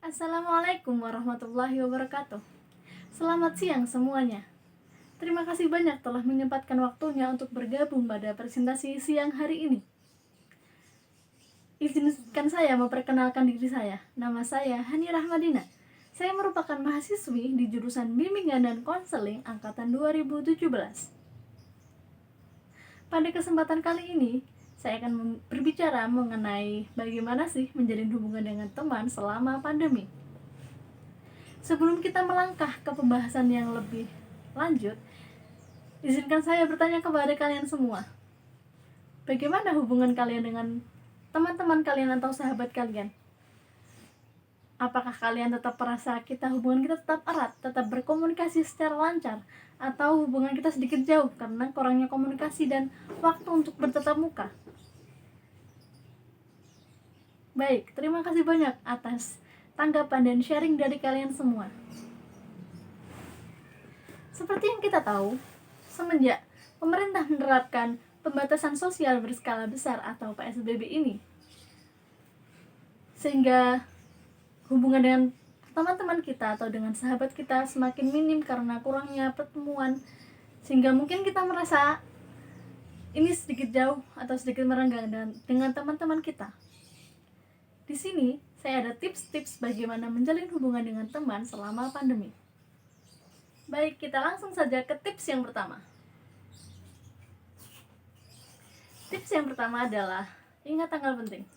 Assalamualaikum warahmatullahi wabarakatuh. Selamat siang semuanya. Terima kasih banyak telah menyempatkan waktunya untuk bergabung pada presentasi siang hari ini. Izinkan saya memperkenalkan diri saya. Nama saya Hani Rahmadina. Saya merupakan mahasiswi di jurusan Bimbingan dan Konseling angkatan 2017. Pada kesempatan kali ini, saya akan berbicara mengenai bagaimana sih menjalin hubungan dengan teman selama pandemi. Sebelum kita melangkah ke pembahasan yang lebih lanjut, izinkan saya bertanya kepada kalian semua. Bagaimana hubungan kalian dengan teman-teman kalian atau sahabat kalian? Apakah kalian tetap merasa hubungan kita tetap erat, tetap berkomunikasi secara lancar, atau hubungan kita sedikit jauh karena kurangnya komunikasi dan waktu untuk bertatap muka? Baik, terima kasih banyak atas tanggapan dan sharing dari kalian semua. Seperti yang kita tahu, semenjak pemerintah menerapkan pembatasan sosial berskala besar atau PSBB ini, sehingga hubungan dengan teman-teman kita atau dengan sahabat kita semakin minim karena kurangnya pertemuan, sehingga mungkin kita merasa ini sedikit jauh atau sedikit merenggang dengan teman-teman kita. Di sini saya ada tips-tips bagaimana menjalin hubungan dengan teman selama pandemi. Baik, kita langsung saja ke tips yang pertama. Tips yang pertama adalah ingat tanggal penting.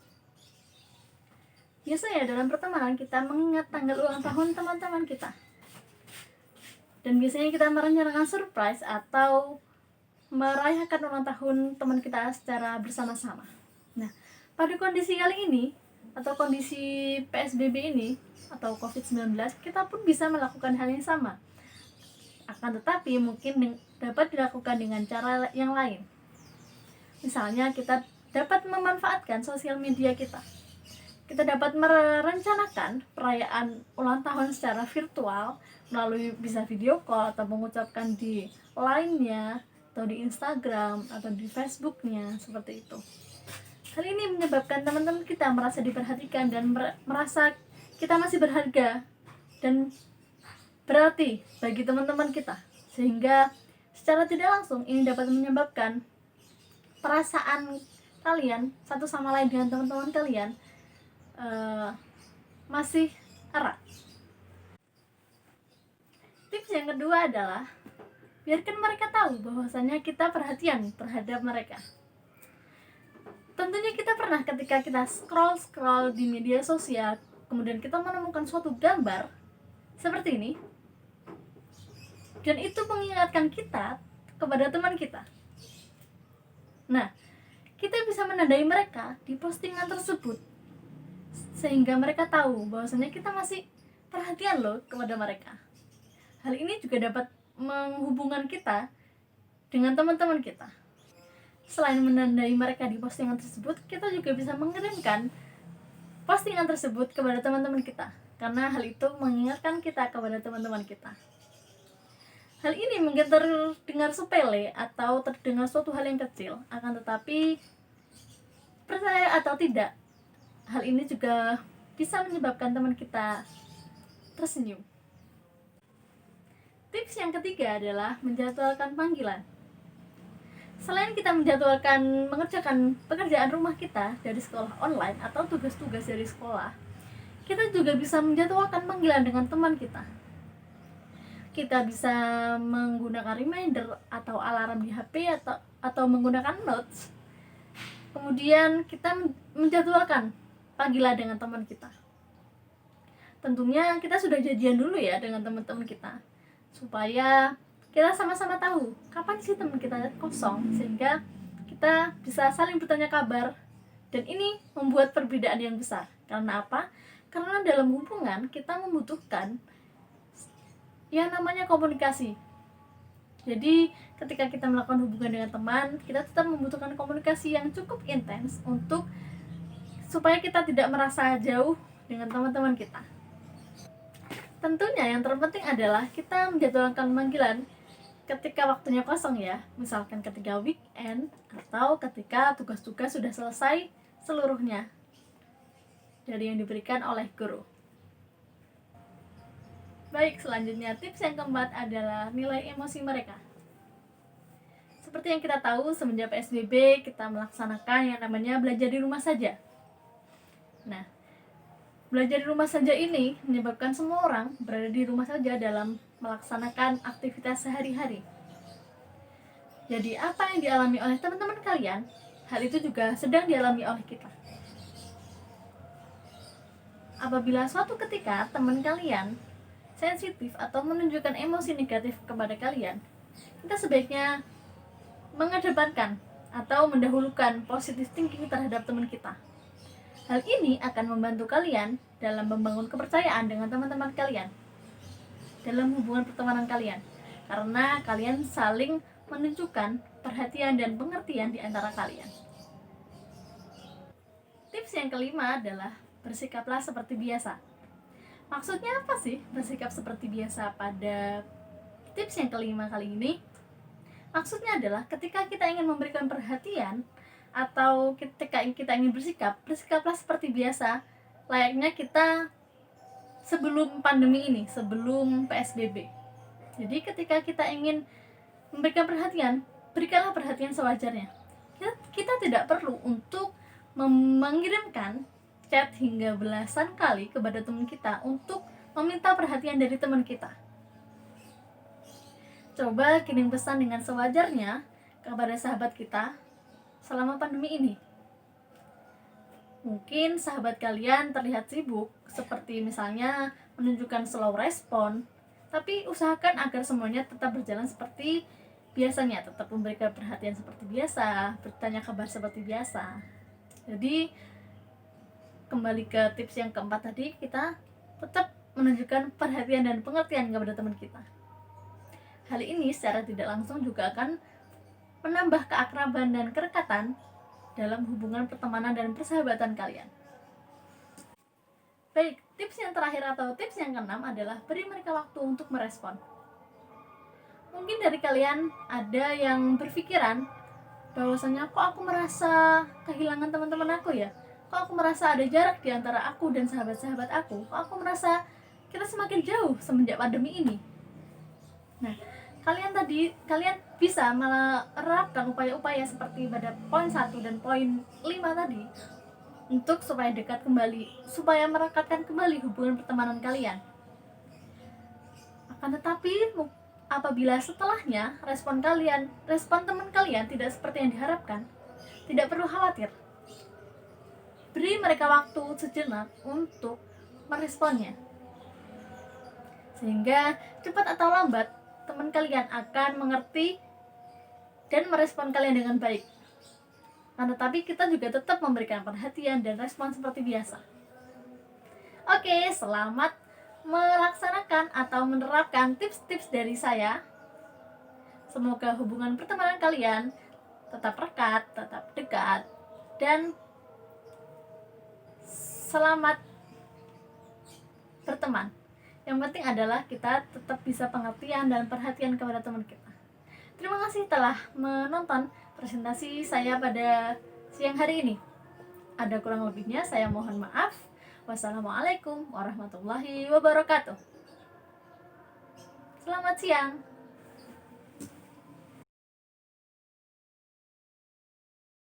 Biasanya dalam pertemanan kita mengingat tanggal ulang tahun teman-teman kita. Dan biasanya kita merencanakan surprise atau merayakan ulang tahun teman kita secara bersama-sama. Nah, pada kondisi kali ini atau kondisi PSBB ini atau COVID-19, kita pun bisa melakukan hal yang sama. Akan tetapi mungkin dapat dilakukan dengan cara yang lain. Misalnya kita dapat memanfaatkan sosial media kita. Kita dapat merencanakan perayaan ulang tahun secara virtual melalui bisa video call atau mengucapkan di Line-nya atau di Instagram atau di Facebook-nya, seperti itu. Hal ini menyebabkan teman-teman kita merasa diperhatikan dan merasa kita masih berharga dan berarti bagi teman-teman kita, sehingga secara tidak langsung ini dapat menyebabkan perasaan kalian satu sama lain dengan teman-teman kalian masih erat. Tips yang kedua adalah biarkan mereka tahu bahwasanya kita perhatian terhadap mereka. Tentunya kita pernah ketika kita scroll di media sosial, kemudian kita menemukan suatu gambar seperti ini, dan itu mengingatkan kita kepada teman kita. Nah, kita bisa menandai mereka di postingan tersebut, sehingga mereka tahu bahwasanya kita masih perhatian loh kepada mereka. Hal ini juga dapat menghubungkan kita dengan teman-teman kita. Selain menandai mereka di postingan tersebut, kita juga bisa mengirimkan postingan tersebut kepada teman-teman kita, karena hal itu mengingatkan kita kepada teman-teman kita. Hal ini mungkin terdengar sepele atau terdengar suatu hal yang kecil, akan tetapi percaya atau tidak, hal ini juga bisa menyebabkan teman kita tersenyum. Tips yang ketiga adalah menjadwalkan panggilan. Selain kita mengerjakan pekerjaan rumah kita dari sekolah online atau tugas-tugas dari sekolah, kita juga bisa menjadwalkan panggilan dengan teman kita. Kita bisa menggunakan reminder atau alarm di HP atau menggunakan notes. Kemudian kita menjadwalkan panggilan dengan teman kita. Tentunya kita sudah janjian dulu ya dengan teman-teman kita, supaya kita sama-sama tahu kapan sih teman kita kosong, sehingga kita bisa saling bertanya kabar. Dan ini membuat perbedaan yang besar. Karena apa? Karena dalam hubungan kita membutuhkan yang namanya komunikasi. Jadi ketika kita melakukan hubungan dengan teman, kita tetap membutuhkan komunikasi yang cukup intens supaya kita tidak merasa jauh dengan teman-teman kita. Tentunya yang terpenting adalah kita menjadwalkan panggilan ketika waktunya kosong ya, misalkan ketika weekend atau ketika tugas-tugas sudah selesai seluruhnya dari yang diberikan oleh guru. Baik, selanjutnya tips yang keempat adalah nilai emosi mereka. Seperti yang kita tahu, semenjak PSBB kita melaksanakan yang namanya belajar di rumah saja. Nah, belajar di rumah saja ini menyebabkan semua orang berada di rumah saja dalam melaksanakan aktivitas sehari-hari. Jadi apa yang dialami oleh teman-teman kalian, hal itu juga sedang dialami oleh kita. Apabila suatu ketika teman kalian sensitif atau menunjukkan emosi negatif kepada kalian, kita sebaiknya mengedepankan atau mendahulukan positive thinking terhadap teman kita. Hal ini akan membantu kalian dalam membangun kepercayaan dengan teman-teman kalian dalam hubungan pertemanan kalian, karena kalian saling menunjukkan perhatian dan pengertian di antara kalian. Tips yang kelima adalah bersikaplah seperti biasa. Maksudnya apa sih bersikap seperti biasa pada tips yang kelima kali ini? Maksudnya adalah ketika kita ingin memberikan perhatian atau ketika kita ingin bersikap, bersikaplah seperti biasa layaknya kita sebelum pandemi ini, sebelum PSBB. Jadi ketika kita ingin memberikan perhatian, berikanlah perhatian sewajarnya. Kita tidak perlu untuk mengirimkan chat hingga belasan kali kepada teman kita untuk meminta perhatian dari teman kita. Coba kirim pesan dengan sewajarnya kepada sahabat kita selama pandemi ini. Mungkin sahabat kalian terlihat sibuk, seperti misalnya menunjukkan slow respon, tapi usahakan agar semuanya tetap berjalan seperti biasanya, tetap memberikan perhatian seperti biasa, bertanya kabar seperti biasa. Jadi kembali ke tips yang keempat tadi, kita tetap menunjukkan perhatian dan pengertian kepada teman kita. Hal ini secara tidak langsung juga akan menambah keakraban dan kerekatan dalam hubungan pertemanan dan persahabatan kalian. Baik, tips yang terakhir atau tips yang keenam adalah beri mereka waktu untuk merespon. Mungkin dari kalian ada yang berpikiran bahwasanya kok aku merasa kehilangan teman-teman aku ya? Kok aku merasa ada jarak di antara aku dan sahabat-sahabat aku? Kok aku merasa kita semakin jauh semenjak pandemi ini? Nah, kalian bisa menerapkan upaya-upaya seperti pada poin 1 dan poin 5 tadi untuk supaya dekat kembali, supaya merekatkan kembali hubungan pertemanan kalian. Akan tetapi apabila setelahnya respon teman kalian tidak seperti yang diharapkan, tidak perlu khawatir. Beri mereka waktu sejenak untuk meresponnya. Sehingga cepat atau lambat teman kalian akan mengerti dan merespon kalian dengan baik. Tetapi kita juga tetap memberikan perhatian dan respon seperti biasa. Oke, selamat melaksanakan atau menerapkan tips-tips dari saya. Semoga hubungan pertemanan kalian tetap rekat, tetap dekat, dan selamat berteman. Yang penting adalah kita tetap bisa pengertian dan perhatian kepada teman kita. Terima kasih telah menonton presentasi saya pada siang hari ini. Ada kurang lebihnya saya mohon maaf. Wassalamualaikum warahmatullahi wabarakatuh. Selamat siang.